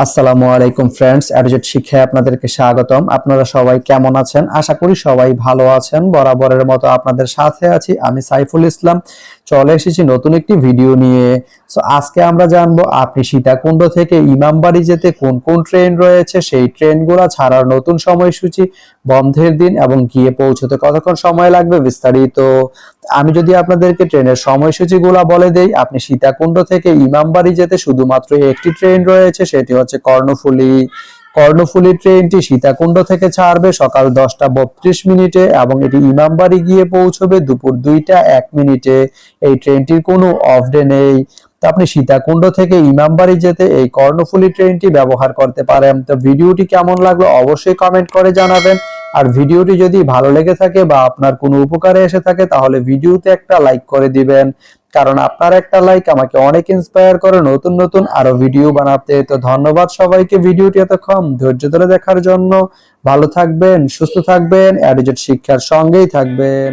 আসসালামু আলাইকুম ফ্রেন্ডস, অ্যাডজেট শিক্ষায় আপনাদেরকে স্বাগতম। আপনারা সবাই কেমন আছেন? আশা করি সবাই ভালো আছেন। বরাবরের মতো আপনাদের সাথে আছি আমি সাইফুল ইসলাম। চলে এসেছি নতুন একটি ভিডিও নিয়ে। সো আজকে আমরা জানবো আপনি সীতাকুণ্ড থেকে ইমামবাড়ি যেতে কোন কোন ট্রেন রয়েছে, সেই ট্রেনগুলো ছাড়ার নতুন সময়সূচি, বন্ধের দিন এবং গিয়ে পৌঁছতে কতক্ষণ সময় লাগবে বিস্তারিত। আমি যদি আপনাদেরকে ট্রেনের সময়সূচিগুলো বলে দেই, আপনি সীতাকুণ্ড থেকে ইমামবাড়ি যেতে শুধুমাত্র একটি ট্রেন রয়েছে, সেটি হচ্ছে কর্ণফুলী। কর্ণফুলী ট্রেনটি সীতাকুণ্ড থেকে ছাড়বে সকাল 10টা 32 মিনিটে এবং এটি ইমামবাড়ি গিয়ে পৌঁছবে দুপুর 2টা 1 মিনিটে। এই ট্রেনটির কোনো অফ ডে নেই। তো আপনি সীতাকুণ্ড থেকে ইমামবাড়ি যেতে এই কর্ণফুলী ট্রেনটি ব্যবহার করতে পারেন। তো ভিডিওটি কেমন লাগলো অবশ্যই কমেন্ট করে জানাবেন। আর ভিডিওটি যদি ভালো লেগে থাকে বা আপনার কোনো উপকারে এসে থাকে তাহলে ভিডিওতে একটা লাইক করে দিবেন, কারণ আপনার একটা লাইক আমাকে অনেক ইন্সপায়ার করে নতুন নতুন আরো ভিডিও বানাতে। তো ধন্যবাদ সবাইকে ভিডিওটি এতক্ষণ ধৈর্য ধরে দেখার জন্য। ভালো থাকবেন, সুস্থ থাকবেন, অ্যাডজেট শিক্ষার সঙ্গেই থাকবেন।